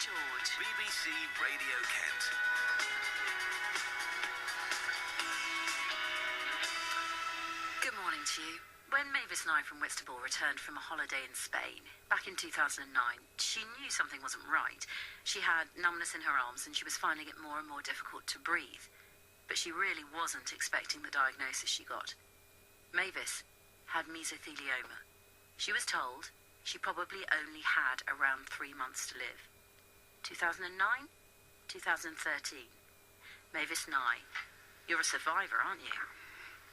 George. BBC Radio Kent. Good morning to you. When Mavis Nye from Whitstable returned from a holiday in Spain back in 2009, she knew something wasn't right. She had numbness in her arms and she was finding it more and more difficult to breathe. But she really wasn't expecting the diagnosis she got. Mavis had mesothelioma. She was told she probably only had around 3 months to live. 2009, 2013. Mavis Nye, you're a survivor, aren't you?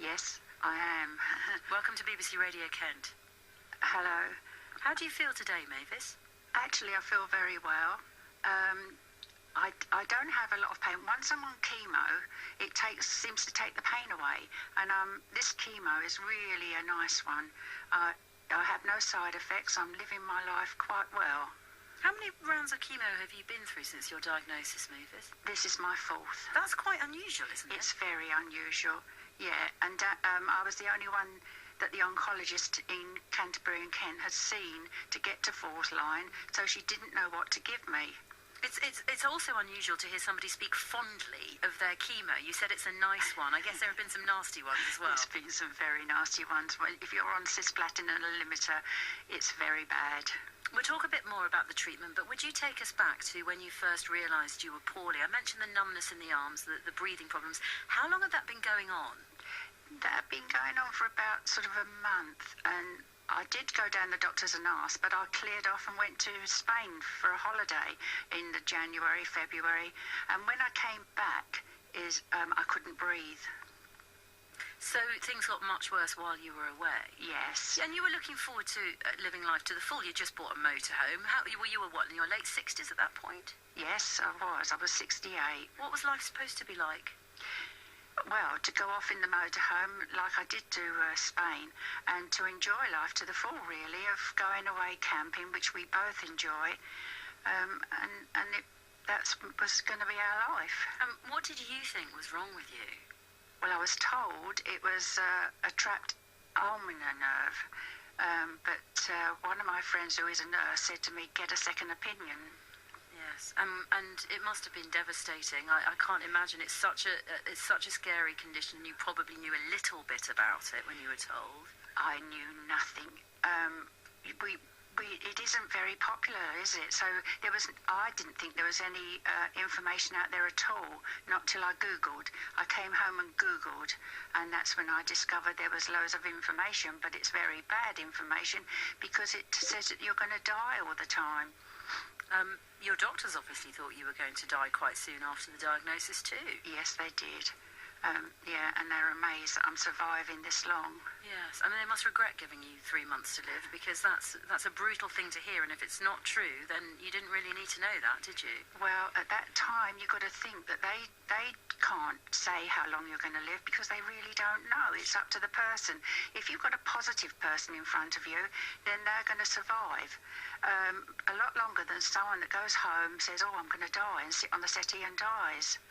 Yes, I am. Welcome to BBC Radio Kent. Hello. How do you feel today, Mavis? Actually, I feel very well. I don't have a lot of pain. Once I'm on chemo, it seems to take the pain away. And this chemo is really a nice one. I have no side effects. I'm living my life quite well. How many rounds of chemo have you been through since your diagnosis, Mavis? This is my fourth. That's quite unusual, isn't it? It's very unusual, yeah. And I was the only one that the oncologist in Canterbury and Kent had seen to get to fourth line, so she didn't know what to give me. It's also unusual to hear somebody speak fondly of their chemo. You said it's a nice one. I guess there have been some nasty ones as well. There's been some very nasty ones. If you're on cisplatin and a limiter, it's very bad. We'll talk a bit more about the treatment, but would you take us back to when you first realised you were poorly? I mentioned the numbness in the arms, the breathing problems. How long had that been going on? That had been going on for about sort of a month, and I did go down the doctors and ask, but I cleared off and went to Spain for a holiday in the January, February, and when I came back, I couldn't breathe. So things got much worse while you were away? Yes. And you were looking forward to living life to the full. You just bought a motorhome. You were what, in your late 60s at that point? Yes, I was. I was 68. What was life supposed to be like? Well, to go off in the motorhome like I did to Spain, and to enjoy life to the full, really, of going away camping, which we both enjoy, that was going to be our life. What did you think was wrong with you? Well, I was told it was a trapped ulnar nerve, but one of my friends who is a nurse said to me, get a second opinion. Yes, and it must have been devastating. I can't imagine. It's such a scary condition. You probably knew a little bit about it when you were told. I knew nothing. It isn't very popular, is it? So I didn't think there was any information out there at all, not till I Googled. I came home and Googled, and that's when I discovered there was loads of information, but it's very bad information because it says that you're going to die all the time. Your doctors obviously thought you were going to die quite soon after the diagnosis too. Yes, they did. Yeah, and they're amazed that I'm surviving this long. Yes, I mean, they must regret giving you 3 months to live, because that's a brutal thing to hear, and if it's not true, then you didn't really need to know that, did you? Well, at that time, you've got to think that they can't say how long you're going to live, because they really don't know. It's up to the person. If you've got a positive person in front of you, then they're going to survive a lot longer than someone that goes home, says, oh, I'm going to die, and sit on the settee and dies.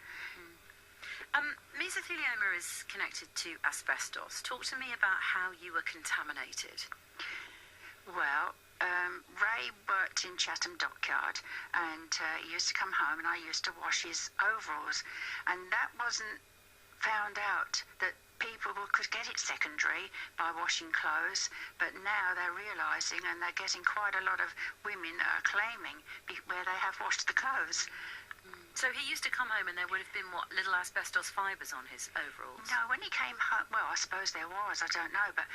Mesothelioma is connected to asbestos. Talk to me about how you were contaminated. Well, Ray worked in Chatham Dockyard, and he used to come home and I used to wash his overalls, and that wasn't found out that people could get it secondary by washing clothes, but now they're realising, and they're getting quite a lot of women that are claiming where they have washed the clothes. So he used to come home and there would have been, what, little asbestos fibres on his overalls? No, when he came home, well, I suppose there was, I don't know, but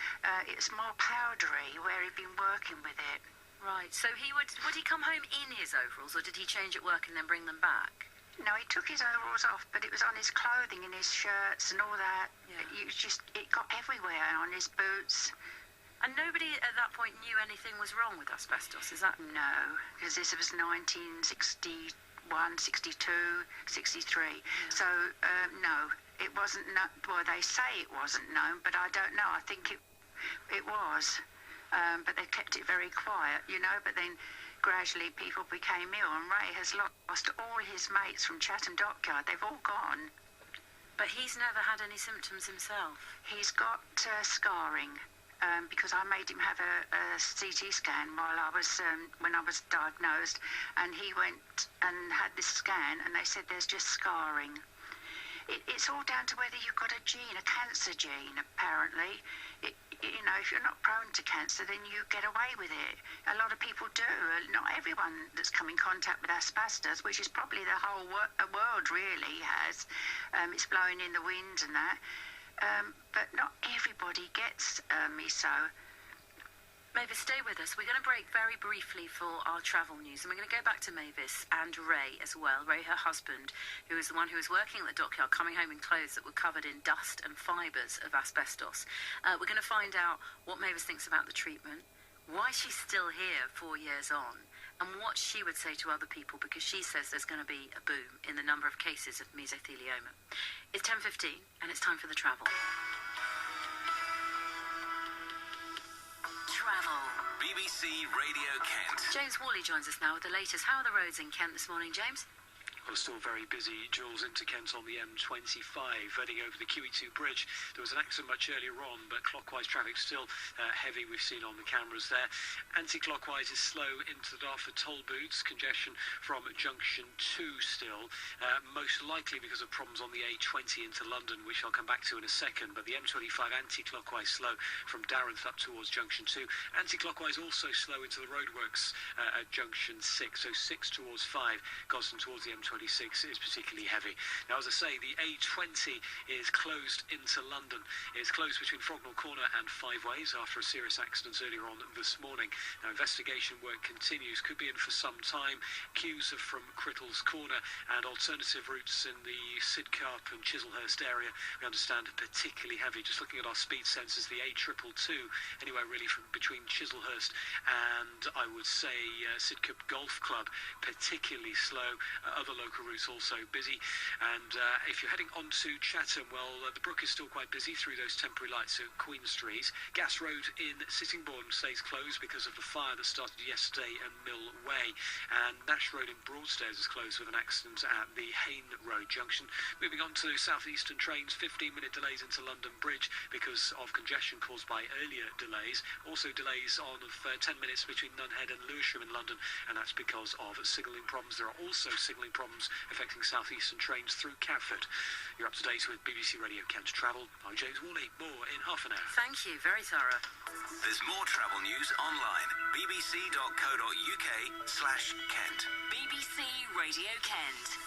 it's more powdery where he'd been working with it. Right, so would he come home in his overalls, or did he change at work and then bring them back? No, he took his overalls off, but it was on his clothing and his shirts and all that. Yeah. It got everywhere, on his boots. And nobody at that point knew anything was wrong with asbestos, is that? No, because this was 1960. 62, 63. Yeah. So, no, it wasn't, well, they say it wasn't known, but I don't know. I think it was. But they kept it very quiet, you know, but then gradually people became ill, and Ray has lost all his mates from Chatham Dockyard. They've all gone. But he's never had any symptoms himself? He's got scarring, because I made him have a CT scan while I was when I was diagnosed, and he went and had this scan, and they said there's just scarring. It's all down to whether you've got a gene, a cancer gene, apparently. If you're not prone to cancer, then you get away with it. A lot of people do. Not everyone that's come in contact with asbestos, which is probably the whole world really has. It's blowing in the wind and that. But not everybody gets meso. Mavis, stay with us. We're going to break very briefly for our travel news, and we're going to go back to Mavis and Ray as well. Ray, her husband, who is the one who was working at the dockyard, coming home in clothes that were covered in dust and fibres of asbestos. We're going to find out what Mavis thinks about the treatment, why she's still here 4 years on, and what she would say to other people, because she says there's going to be a boom in the number of cases of mesothelioma. It's 10:15, and it's time for the travel. BBC Radio Kent. James Worley joins us now with the latest. How are the roads in Kent this morning, James? Well, still very busy, Jules, into Kent on the M25, heading over the QE2 bridge. There was an accident much earlier on, but clockwise traffic still heavy, we've seen on the cameras there. Anti-clockwise is slow into the Dartford toll booths, congestion from junction 2 still, most likely because of problems on the A20 into London, which I'll come back to in a second, but the M25 anti-clockwise slow from Darrenth up towards junction 2. Anti-clockwise also slow into the roadworks at junction 6, so 6 towards 5, Gosden towards the M25. Is particularly heavy. Now, as I say, the A20 is closed into London. It's closed between Frognall Corner and Five Ways after a serious accident earlier on this morning. Now, investigation work continues, could be in for some time. Queues are from Crittles Corner, and alternative routes in the Sidcup and Chislehurst area, we understand, are particularly heavy. Just looking at our speed sensors, the A222, anywhere really from between Chislehurst and, I would say, Sidcup Golf Club, particularly slow. Other local routes also busy, and if you're heading onto Chatham, well, the Brook is still quite busy through those temporary lights at Queen Street. Gas Road in Sittingbourne stays closed because of the fire that started yesterday at Mill Way, and Nash Road in Broadstairs is closed with an accident at the Hayne Road junction. Moving on to southeastern trains, 15-minute delays into London Bridge because of congestion caused by earlier delays. Also delays on 10 minutes between Nunhead and Lewisham in London, and that's because of signalling problems. There are also signalling problems affecting southeastern trains through Catford. You're up to date with BBC Radio Kent Travel. I'm James Worley. More in half an hour. Thank you, very thorough. There's more travel news online. bbc.co.uk/Kent. BBC Radio Kent.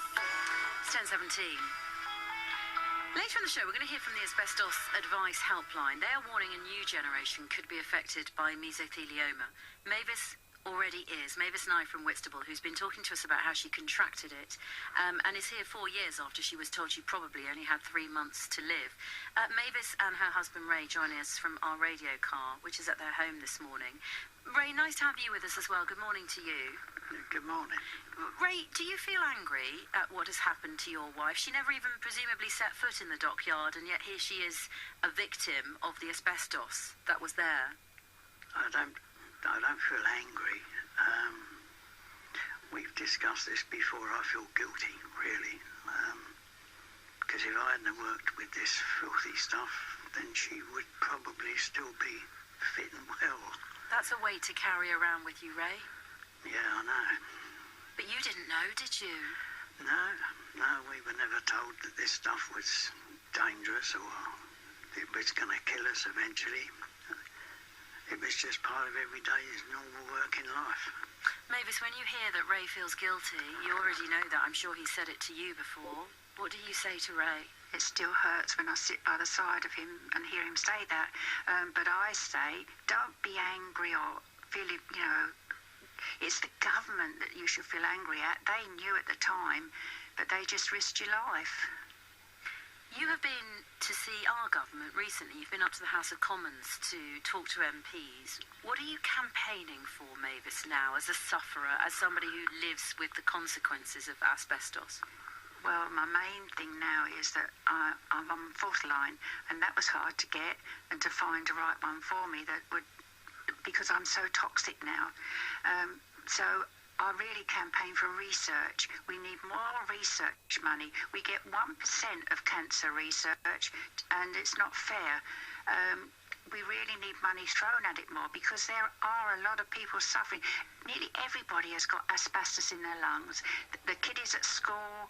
It's 10:17. Later in the show, we're going to hear from the Asbestos Advice Helpline. They are warning a new generation could be affected by mesothelioma. Mavis already is. Mavis Nye from Whitstable, who's been talking to us about how she contracted it and is here 4 years after she was told she probably only had 3 months to live. Mavis and her husband Ray joining us from our radio car, which is at their home this morning. Ray, nice to have you with us as well. Good morning to you. Good morning. Ray, do you feel angry at what has happened to your wife? She never even presumably set foot in the dockyard, and yet here she is, a victim of the asbestos that was there. I don't feel angry. We've discussed this before. I feel guilty, really. Because if I hadn't worked with this filthy stuff, then she would probably still be fit and well. That's a weight to carry around with you, Ray. Yeah, I know. But you didn't know, did you? No, we were never told that this stuff was dangerous or it was going to kill us eventually. It was just part of every day's normal working life. Mavis, when you hear that Ray feels guilty, you already know that. I'm sure he said it to you before. What do you say to Ray? It still hurts when I sit by the side of him and hear him say that. But I say, don't be angry or feel, it's the government that you should feel angry at. They knew at the time, but they just risked your life. You have been to see our government recently. You've been up to the House of Commons to talk to MPs. What are you campaigning for, Mavis, now, as a sufferer, as somebody who lives with the consequences of asbestos? Well, my main thing now is that I'm on fourth line, and that was hard to get and to find the right one for me that would, because I'm so toxic now. So I really campaign for research. We need more research money. We get 1% of cancer research, and it's not fair. we really need money thrown at it more, because there are a lot of people suffering. Nearly everybody has got asbestos in their lungs. The kiddies at school,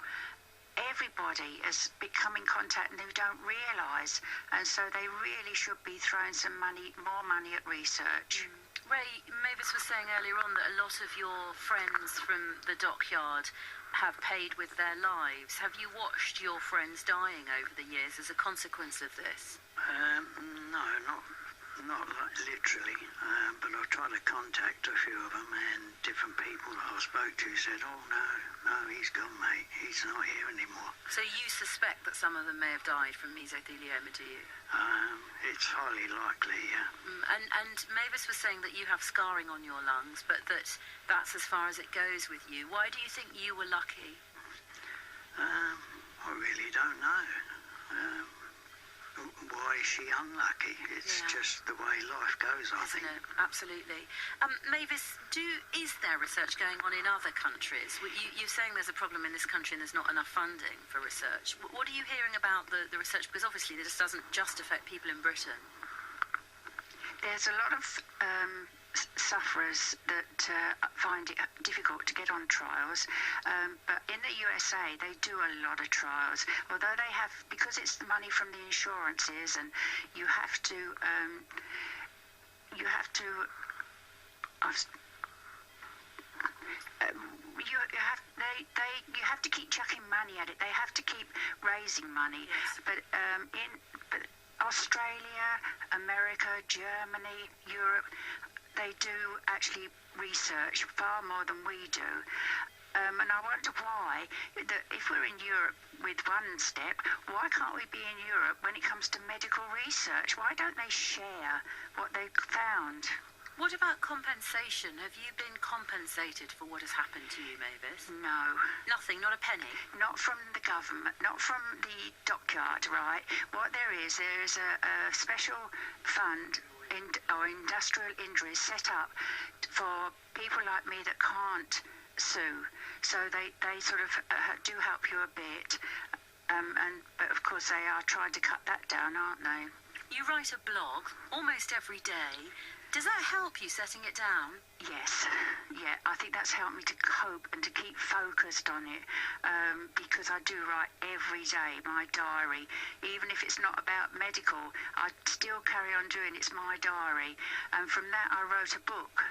everybody has become in contact and who don't realise, and so they really should be throwing some money, more money at research. Ray, Mavis was saying earlier on that a lot of your friends from the dockyard have paid with their lives. Have you watched your friends dying over the years as a consequence of this? No, not like literally, but I tried to contact a few of them, and different people that I spoke to said, "Oh no, he's gone, mate. He's not here anymore." So you suspect that some of them may have died from mesothelioma, do you? It's highly likely, yeah. And Mavis was saying that you have scarring on your lungs, but that's as far as it goes with you. Why do you think you were lucky? I really don't know. Why is she unlucky? It's just the way life goes, I think. Isn't it? Absolutely. Mavis, is there research going on in other countries? You're saying there's a problem in this country and there's not enough funding for research. What are you hearing about the research? Because obviously this doesn't just affect people in Britain. There's a lot of sufferers that find it difficult to get on trials, but in the USA they do a lot of trials, although they have, because it's the money from the insurances, and you have to you have to keep chucking money at it. They have to keep raising money. Yes. But Australia, America, Germany, Europe, they do actually research far more than we do. And I wonder why, that if we're in Europe with one step, why can't we be in Europe when it comes to medical research? Why don't they share what they've found? What about compensation? Have you been compensated for what has happened to you, Mavis? No. Nothing, not a penny? Not from the government, not from the dockyard, right? What there is a special fund or industrial injuries set up for people like me that can't sue. So they sort of do help you a bit. But of course they are trying to cut that down, aren't they? You write a blog almost every day. Does that help you setting it down? Yes, yeah, I think that's helped me to cope and to keep focused on it, because I do write every day, my diary. Even if it's not about medical, I still carry on doing it. It's my diary. And from that I wrote a book.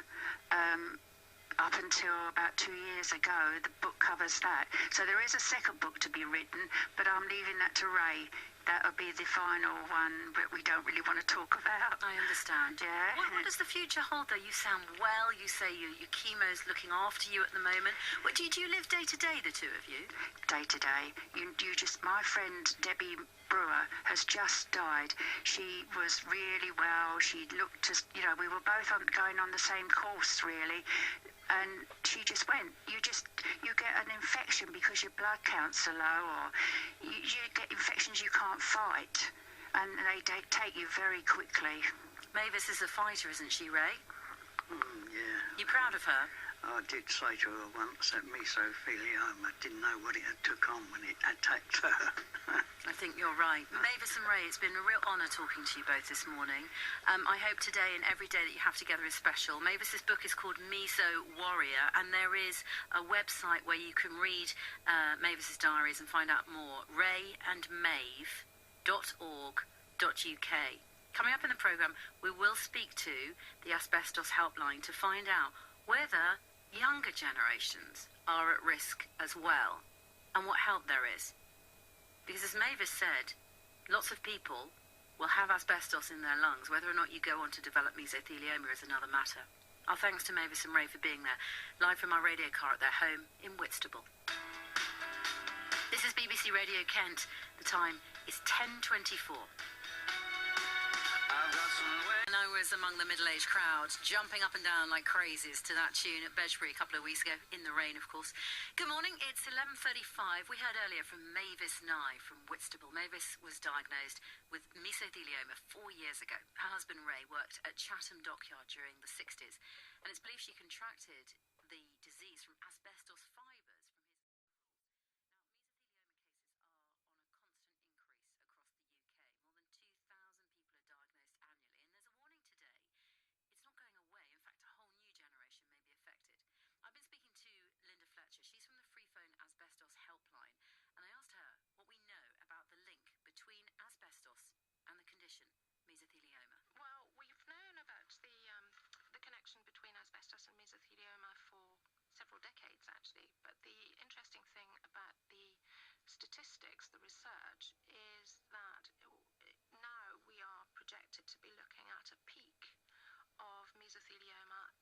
Up until about 2 years ago, the book covers that. So there is a second book to be written, but I'm leaving that to Ray. That'll be the final one, but we don't really want to talk about. I understand. Yeah. What does the future hold, though? You sound well. You say your chemo's looking after you at the moment. What, do you live day to day, the two of you? Day to day. My friend Debbie Brewer has just died. She was really well. She looked as, we were both going on the same course, really. And she just went. You get an infection because your blood counts are low, or you get infections you can't fight, and they take you very quickly. Mavis is a fighter, isn't she, Ray? Yeah. You proud of her? I did say to her once that mesothelioma, I didn't know what it had took on when it attacked her. I think you're right. Mavis and Ray, it's been a real honour talking to you both this morning. I hope today and every day that you have together is special. Mavis's book is called Meso Warrior, and there is a website where you can read Mavis's diaries and find out more. rayandmave.org.uk. Coming up in the programme, we will speak to the Asbestos helpline to find out whether younger generations are at risk as well, and what help there is. Because as Mavis said, lots of people will have asbestos in their lungs. Whether or not you go on to develop mesothelioma is another matter. Our thanks to Mavis and Ray for being there, live from our radio car at their home in Whitstable. This is BBC Radio Kent. The time is 10:24. And I was among the middle-aged crowd, jumping up and down like crazies to that tune at Bedgebury a couple of weeks ago, in the rain, of course. Good morning, it's 11:35. We heard earlier from Mavis Nye from Whitstable. Mavis was diagnosed with mesothelioma 4 years ago. Her husband Ray worked at Chatham Dockyard during the 60s, and it's believed she contracted the disease from asbestos fibres. several decades, actually. But the interesting thing about the statistics, the research, is that now we are projected to be looking at a peak of mesothelioma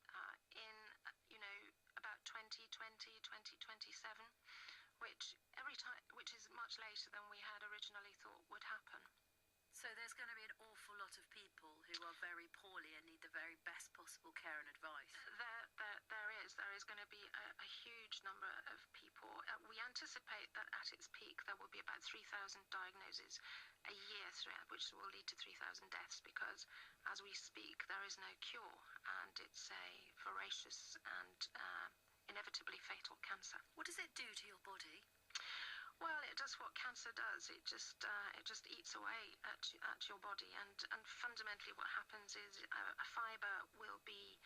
in, about 2020, 2027, which is much later than we had originally thought would happen. So there's going to be an awful lot of people who are very poorly and need the very best possible care and advice. There is going to be a huge number of people. We anticipate that at its peak there will be about 3,000 diagnoses a year, which will lead to 3,000 deaths, because as we speak there is no cure, and it's a voracious and inevitably fatal cancer. What does it do to your body? Well, it does what cancer does. It just eats away at your body, and fundamentally what happens is a fibre will be,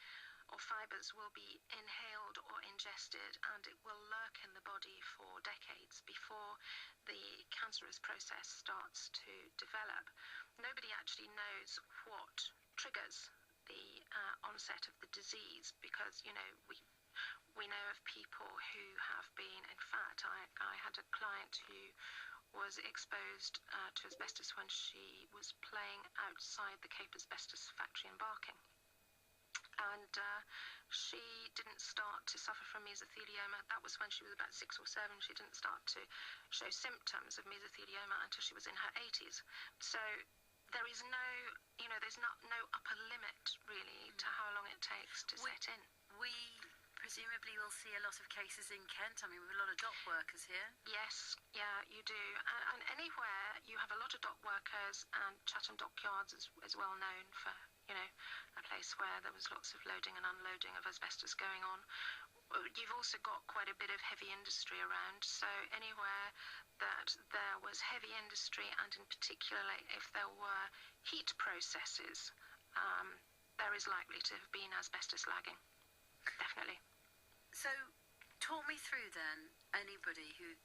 or fibres will be inhaled or ingested, and it will lurk in the body for decades before the cancerous process starts to develop. Nobody actually knows what triggers the onset of the disease, because we know of people who have been, in fact, I had a client who was exposed to asbestos when she was playing outside the Cape Asbestos factory in Barking. And she didn't start to suffer from mesothelioma. That was when she was about 6 or 7. She didn't start to show symptoms of mesothelioma until she was in her 80s. So there is there's no upper limit, really, to how long it takes to set in. We presumably will see a lot of cases in Kent. I mean, we have a lot of dock workers here. Yes, yeah, you do. And anywhere you have a lot of dock workers, and Chatham Dockyards is well known for, a place where there was lots of loading and unloading of asbestos going on. You've also got quite a bit of heavy industry around, so anywhere that there was heavy industry, and in particular if there were heat processes, there is likely to have been asbestos lagging. Definitely. So, talk me through then anybody who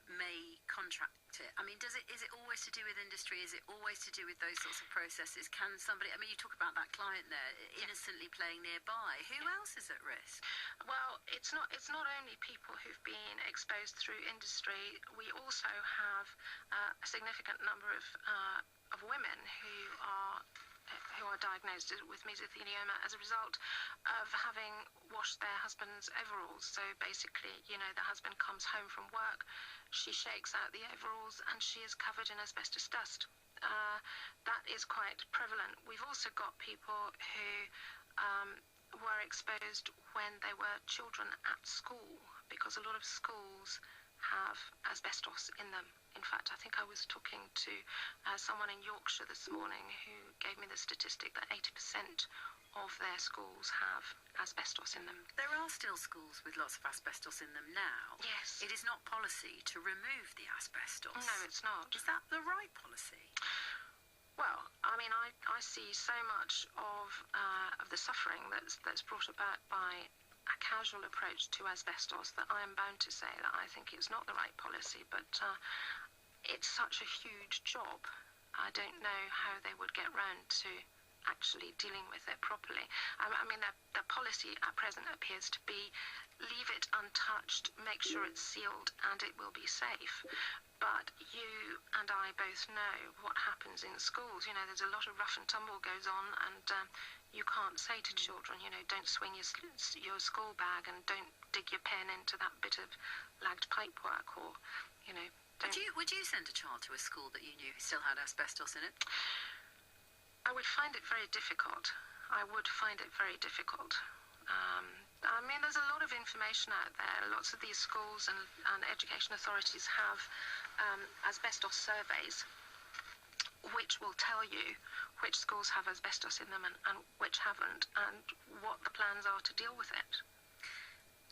may contract it. I mean, is it always to do with industry? Is it always to do with those sorts of processes? Can somebody? I mean, you talk about that client there innocently playing nearby. Who else is at risk? Well, it's not only people who've been exposed through industry. We also have a significant number of women who are diagnosed with mesothelioma as a result of having washed their husband's overalls. So basically, the husband comes home from work, she shakes out the overalls, and she is covered in asbestos dust. That is quite prevalent. We've also got people who were exposed when they were children at school, because a lot of schools have asbestos in them. In fact, I think I was talking to someone in Yorkshire this morning who gave me the statistic that 80% of their schools have asbestos in them. There are still schools with lots of asbestos in them now. Yes. It is not policy to remove the asbestos. No, it's not. Is that the right policy? Well, I mean, I see so much of the suffering that's brought about by a casual approach to asbestos that I am bound to say that I think it's not the right policy, but it's such a huge job. I don't know how they would get round to actually dealing with it properly. I mean, the policy at present appears to be leave it untouched, make sure it's sealed, and it will be safe. But you and I both know what happens in schools. There's a lot of rough and tumble goes on, and you can't say to children, don't swing your school bag, and don't dig your pen into that bit of lagged pipework, or, Would you send a child to a school that you knew still had asbestos in it? I would find it very difficult. I mean, there's a lot of information out there. Lots of these schools and education authorities have asbestos surveys, which will tell you which schools have asbestos in them and which haven't, and what the plans are to deal with it.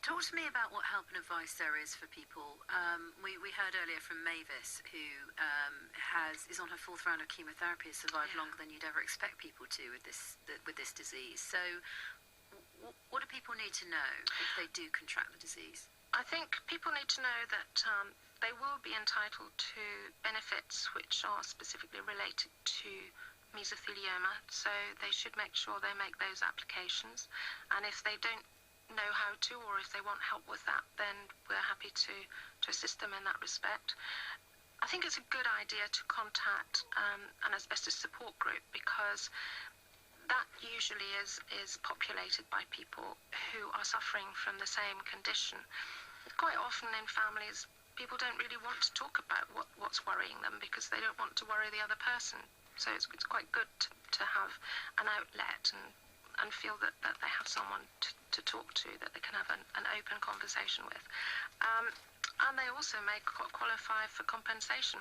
Talk to me about what help and advice there is for people. We heard earlier from Mavis, who is on her 4th round of chemotherapy, has survived longer than you'd ever expect people to with this disease. So, what do people need to know if they do contract the disease? I think people need to know that they will be entitled to benefits which are specifically related to mesothelioma, so they should make sure they make those applications. And if they don't know how to, or if they want help with that, then we're happy to assist them in that respect. I think it's a good idea to contact an asbestos support group, because that usually is populated by people who are suffering from the same condition. Quite often in families, people don't really want to talk about what's worrying them, because they don't want to worry the other person. So it's quite good to have an outlet and feel that they have someone to talk to, that they can have an open conversation with. And they also may qualify for compensation.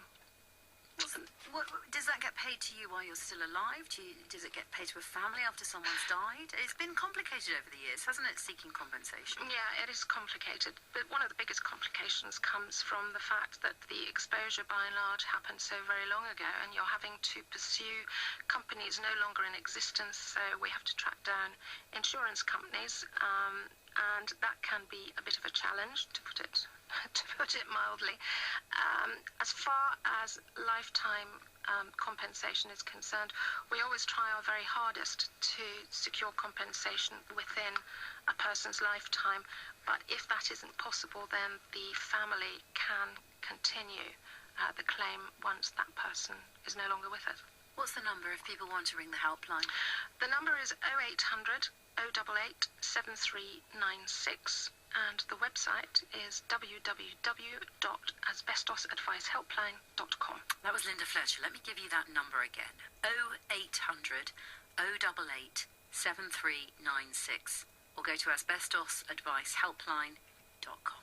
What, does that get paid to you while you're still alive? Does it get paid to a family after someone's died? It's been complicated over the years, hasn't it, seeking compensation? Yeah, it is complicated. But one of the biggest complications comes from the fact that the exposure, by and large, happened so very long ago, and you're having to pursue companies no longer in existence, so we have to track down insurance companies, and that can be a bit of a challenge, to put it mildly. As far as lifetime compensation is concerned, we always try our very hardest to secure compensation within a person's lifetime, but if that isn't possible, then the family can continue the claim once that person is no longer with it. What's the number if people want to ring the helpline? The number is 0800 088 7396. And the website is www.asbestosadvicehelpline.com. That was Linda Fletcher. Let me give you that number again. 0800 088 7396. Or go to asbestosadvicehelpline.com.